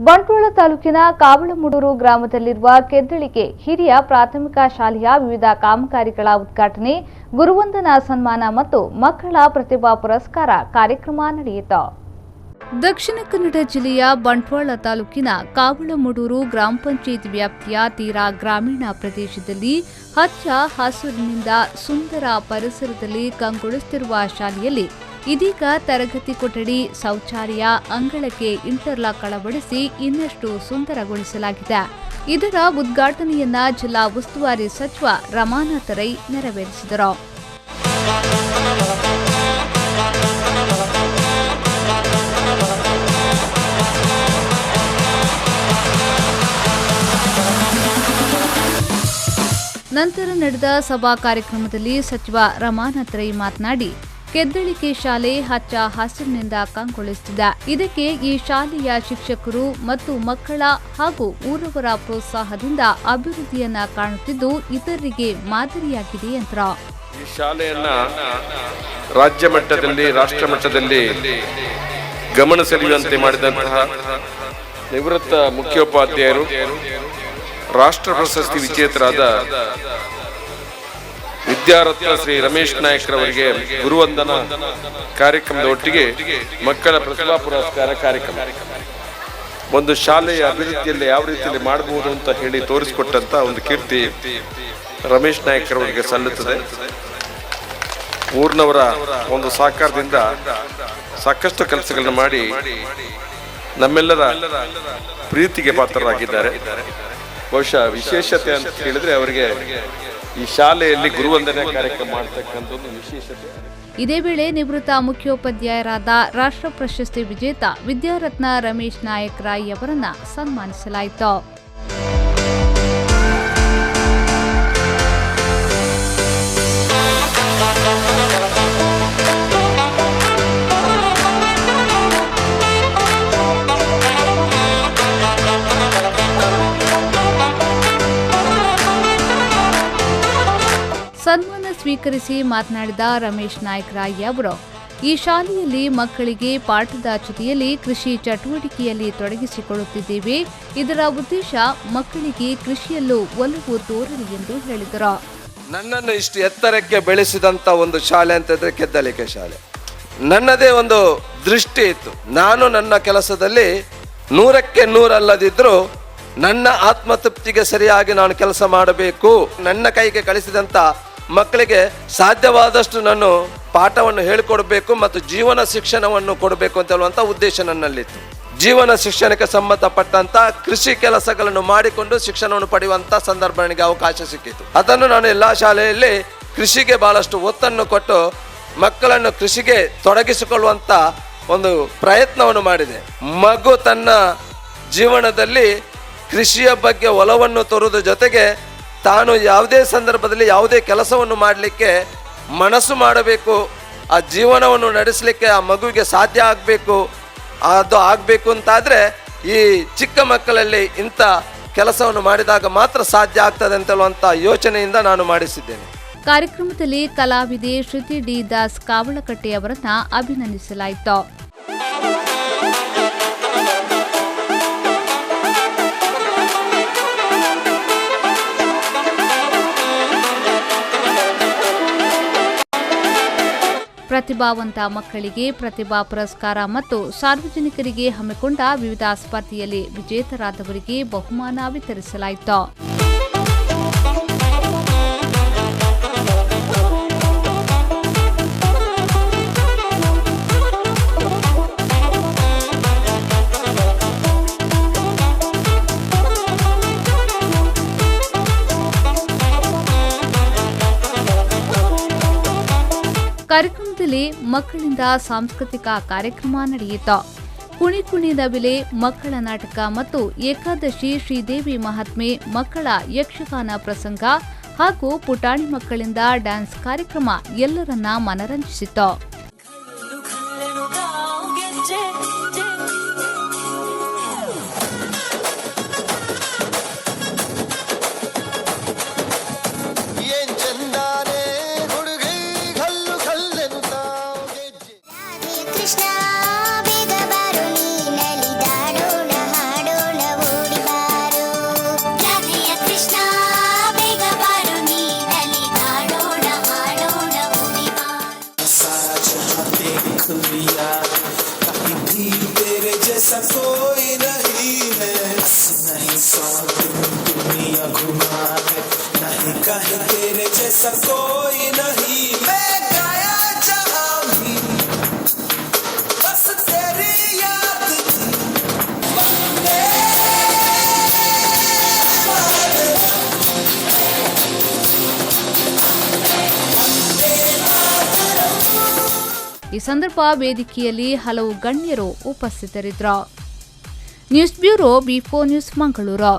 ಬಂಟ್ವಾಳ ತಾಲೂಕಿನ ಕಾವಳಮುಡೂರು ಗ್ರಾಮದಲ್ಲಿರುವ ಕೆದ್ದಳಿಗೆ ಹಿರಿಯ ಪ್ರಾಥಮಿಕ ಶಾಲೆಯ ವಿವಿಧ ಕಾಮಗಾರಿಗಳ ಉದ್ಘಾಟನೆ, ಗುರುವಂದನಾ ಸನ್ಮಾನ ಮತ್ತು ಮಕ್ಕಳ ಪ್ರತಿಭಾ ಪುರಸ್ಕಾರ ಕಾರ್ಯಕ್ರಮ ನಡೆಯಿತು. ದಕ್ಷಿಣ ಕನ್ನಡ ಜಿಲ್ಲೆಯ ಬಂಟ್ವಾಳ ತಾಲೂಕಿನ ಕಾವಳಮುಡೂರು ಗ್ರಾಮ ಪಂಚಾಯತ್ ವ್ಯಾಪ್ತಿಯ ತೀರಾ ಗ್ರಾಮೀಣ ಪ್ರದೇಶದಲ್ಲಿ ಹಚ್ಚ ಹಸುರಿನಿಂದ ಸುಂದರ ಪರಿಸರದಲ್ಲಿ ಕಂಗೊಳಿಸುತ್ತಿರುವ ಶಾಲೆಯಲ್ಲಿ ಇದೀಗ ತರಗತಿ ಕೊಠಡಿ, ಶೌಚಾಲಯ, ಅಂಗಳಕ್ಕೆ ಇಂಟರ್ಲಾಕ್ ಅಳವಡಿಸಿ ಇನ್ನಷ್ಟು ಸುಂದರಗೊಳಿಸಲಾಗಿದೆ. ಇದರ ಉದ್ಘಾಟನೆಯನ್ನ ಜಿಲ್ಲಾ ಉಸ್ತುವಾರಿ ಸಚಿವ ರಮಾನಾಥ ರೈ ನೆರವೇರಿಸಿದರು. ನಂತರ ನಡೆದ ಸಭಾ ಕಾರ್ಯಕ್ರಮದಲ್ಲಿ ಸಚಿವ ರಮಾನಾಥ ರೈ ಮಾತನಾಡಿ, ಕೆದ್ದಳಿಕೆ ಶಾಲೆ ಹಚ್ಚ ಹಸಿರಿನಿಂದ ಕಂಗೊಳಿಸುತ್ತಿದೆ. ಇದಕ್ಕೆ ಈ ಶಾಲೆಯ ಶಿಕ್ಷಕರು ಮತ್ತು ಮಕ್ಕಳ ಹಾಗೂ ಊರವರ ಪ್ರೋತ್ಸಾಹದಿಂದ ಅಭಿವೃದ್ಧಿಯನ್ನ ಕಾಣುತ್ತಿದ್ದು ಇತರರಿಗೆ ಮಾದರಿಯಾಗಿದೆ ಎಂದರು. ಈ ಶಾಲೆಯನ್ನ ರಾಜ್ಯ ಮಟ್ಟದಲ್ಲಿ, ರಾಷ್ಟ್ರ ಮಟ್ಟದಲ್ಲಿ ಗಮನ ಸೆಳೆಯುವಂತೆ ಮಾಡಿದಂತಹ ನಿವೃತ್ತ ಮುಖ್ಯೋಪಾಧ್ಯಾಯರು, ರಾಷ್ಟ್ರ ಪ್ರಶಸ್ತಿ ವಿಜೇತರಾದ ವಿದ್ಯಾರತ್ನ ಶ್ರೀ ರಮೇಶ್ ನಾಯಕ್ರವರಿಗೆ ಗುರುವಂದನಾ ಕಾರ್ಯಕ್ರಮದ ಒಟ್ಟಿಗೆ ಮಕ್ಕಳ ಪ್ರತಿಭಾ ಪುರಸ್ಕಾರ ಕಾರ್ಯಕ್ರಮ, ಒಂದು ಶಾಲೆಯ ಅಭಿವೃದ್ಧಿಯಲ್ಲಿ ಯಾವ ರೀತಿಯಲ್ಲಿ ಮಾಡಬಹುದು ಅಂತ ಹೇಳಿ ತೋರಿಸಿಕೊಟ್ಟಂತ ಒಂದು ಕೀರ್ತಿ ರಮೇಶ್ ನಾಯಕ್ರವರಿಗೆ ಸಲ್ಲುತ್ತದೆ. ಊರಿನವರ ಒಂದು ಸಹಕಾರದಿಂದ ಸಾಕಷ್ಟು ಕೆಲಸಗಳನ್ನು ಮಾಡಿ ನಮ್ಮೆಲ್ಲರ ಪ್ರೀತಿಗೆ ಪಾತ್ರರಾಗಿದ್ದಾರೆ. ಬಹುಶಃ ವಿಶೇಷತೆ ಅಂತ ಹೇಳಿದ್ರೆ ಅವರಿಗೆ ಈ ಶಾಲೆಯಲ್ಲಿ ಗುರುವಂದನೆ ಕಾರ್ಯಕ್ರಮ ಮಾಡತಕ್ಕಂಥ ಒಂದು ವಿಶೇಷತೆ. ಇದೇ ವೇಳೆ ನಿವೃತ್ತ ಮುಖ್ಯೋಪಾಧ್ಯಾಯರಾದ ರಾಷ್ಟ್ರ ಪ್ರಶಸ್ತಿ ವಿಜೇತ ವಿದ್ಯಾರತ್ನ ರಮೇಶ್ ನಾಯಕ್ ರಾಯ್ ಅವರನ್ನ ಸನ್ಮಾನಿಸಲಾಯಿತು. ಸನ್ಮಾನ ಸ್ವೀಕರಿಸಿ ಮಾತನಾಡಿದ ರಮೇಶ್ ನಾಯಕ್ ರಾಯ್ ಅವರು, ಈ ಶಾಲೆಯಲ್ಲಿ ಮಕ್ಕಳಿಗೆ ಪಾಠದ ಜೊತೆಯಲ್ಲಿ ಕೃಷಿ ಚಟುವಟಿಕೆಯಲ್ಲಿ ತೊಡಗಿಸಿಕೊಳ್ಳುತ್ತಿದ್ದೇವೆ. ಇದರ ಉದ್ದೇಶ ಮಕ್ಕಳಿಗೆ ಕೃಷಿಯಲ್ಲೂ ಒಲವು ತೋರಲಿ ಎಂದು ಹೇಳಿದರು. ನನ್ನನ್ನು ಇಷ್ಟು ಎತ್ತರಕ್ಕೆ ಬೆಳೆಸಿದಂತ ಒಂದು ಶಾಲೆ ಅಂತಂದ್ರೆ ಕೆದ್ದಳಿಕೆ ಶಾಲೆ. ನನ್ನದೇ ಒಂದು ದೃಷ್ಟಿ ಇತ್ತು. ನಾನು ನನ್ನ ಕೆಲಸದಲ್ಲಿ 100ಕ್ಕೆ 100 ಅಲ್ಲದಿದ್ರು ನನ್ನ ಆತ್ಮತೃಪ್ತಿಗೆ ಸರಿಯಾಗಿ ನಾನು ಕೆಲಸ ಮಾಡಬೇಕು. ನನ್ನ ಕೈಗೆ ಕಳಿಸಿದಂತ ಮಕ್ಕಳಿಗೆ ಸಾಧ್ಯವಾದಷ್ಟು ನಾನು ಪಾಠವನ್ನು ಹೇಳಿಕೊಡ್ಬೇಕು ಮತ್ತು ಜೀವನ ಶಿಕ್ಷಣವನ್ನು ಕೊಡಬೇಕು ಅಂತ ಹೇಳುವಂತ ಉದ್ದೇಶ ನನ್ನಲ್ಲಿತ್ತು. ಜೀವನ ಶಿಕ್ಷಣಕ್ಕೆ ಸಂಬಂಧಪಟ್ಟಂತ ಕೃಷಿ ಕೆಲಸಗಳನ್ನು ಮಾಡಿಕೊಂಡು ಶಿಕ್ಷಣವನ್ನು ಪಡೆಯುವಂತ ಸಂದರ್ಭ ನನಗೆ ಅವಕಾಶ ಸಿಕ್ಕಿತು. ಅದನ್ನು ನಾನು ಎಲ್ಲಾ ಶಾಲೆಯಲ್ಲಿ ಕೃಷಿಗೆ ಬಹಳಷ್ಟು ಒತ್ತನ್ನು ಕೊಟ್ಟು ಮಕ್ಕಳನ್ನು ಕೃಷಿಗೆ ತೊಡಗಿಸಿಕೊಳ್ಳುವಂತ ಒಂದು ಪ್ರಯತ್ನವನ್ನು ಮಾಡಿದೆ. ಮಗು ತನ್ನ ಜೀವನದಲ್ಲಿ ಕೃಷಿಯ ಬಗ್ಗೆ ಒಲವನ್ನು ತೋರುವುದರ ಜೊತೆಗೆ ತಾನು ಯಾವುದೇ ಸಂದರ್ಭದಲ್ಲಿ ಯಾವುದೇ ಕೆಲಸವನ್ನು ಮಾಡಲಿಕ್ಕೆ ಮನಸ್ಸು ಮಾಡಬೇಕು. ಆ ಜೀವನವನ್ನು ನಡೆಸಲಿಕ್ಕೆ ಆ ಮಗುವಿಗೆ ಸಾಧ್ಯ ಆಗಬೇಕು. ಅದು ಆಗಬೇಕು ಅಂತಾದರೆ ಈ ಚಿಕ್ಕ ಮಕ್ಕಳಲ್ಲಿ ಇಂಥ ಕೆಲಸವನ್ನು ಮಾಡಿದಾಗ ಮಾತ್ರ ಸಾಧ್ಯ ಆಗ್ತದೆ ಅಂತೇಳುವಂಥ ಯೋಚನೆಯಿಂದ ನಾನು ಮಾಡಿಸಿದ್ದೇನೆ. ಕಾರ್ಯಕ್ರಮದಲ್ಲಿ ಕಲಾವಿದೆ ಶ್ರುತಿ ಡಿ ದಾಸ್ ಕಾವಳಕಟ್ಟೆ ಅವರನ್ನ ಅಭಿನಂದಿಸಲಾಯಿತು. ಪ್ರತಿಭಾವಂತ ಮಕ್ಕಳಿಗೆ ಪ್ರತಿಭಾ ಪುರಸ್ಕಾರ ಮತ್ತು ಸಾರ್ವಜನಿಕರಿಗೆ ಹಮ್ಮಿಕೊಂಡ ವಿವಿಧ ಸ್ಪರ್ಧೆಯಲ್ಲಿ ವಿಜೇತರಾದವರಿಗೆ ಬಹುಮಾನ ವಿತರಿಸಲಾಯಿತು. ಕಾರ್ಯಕ್ರಮದಲ್ಲಿ ಮಕ್ಕಳಿಂದ ಸಾಂಸ್ಕೃತಿಕ ಕಾರ್ಯಕ್ರಮ ನಡೆಯಿತು. ಕುಣಿ ಕುಣಿ ನವಿಲೆ, ಮಕ್ಕಳ ನಾಟಕ ಮತ್ತು ಏಕಾದಶಿ ಶ್ರೀದೇವಿ ಮಹಾತ್ಮೆ, ಮಕ್ಕಳ ಯಕ್ಷಗಾನ ಪ್ರಸಂಗ ಹಾಗೂ ಪುಟಾಣಿ ಮಕ್ಕಳಿಂದ ಡ್ಯಾನ್ಸ್ ಕಾರ್ಯಕ್ರಮ ಎಲ್ಲರನ್ನ ಮನರಂಜಿಸಿತು. ಕೃಷ್ಣ ಬೇಗ ಬಾರು ನೀ ನಲಿದಾಡೋಣ ಹಾಡೋಣ देख लिया, कहीं भी तेरे जैसा कोई नहीं है। नहीं 100 दिन दुनिया घुमा है, नहीं कहीं तेरे जैसा कोई नहीं। मैं गाया जहां भी बस तेरी याद थी। वंदे ಈ ಸಂದರ್ಭ ವೇದಿಕೆಯಲ್ಲಿ ಹಲವು ಗಣ್ಯರು ಉಪಸ್ಥಿತರಿದ್ದರು. News bureau B4 news Mangaluru.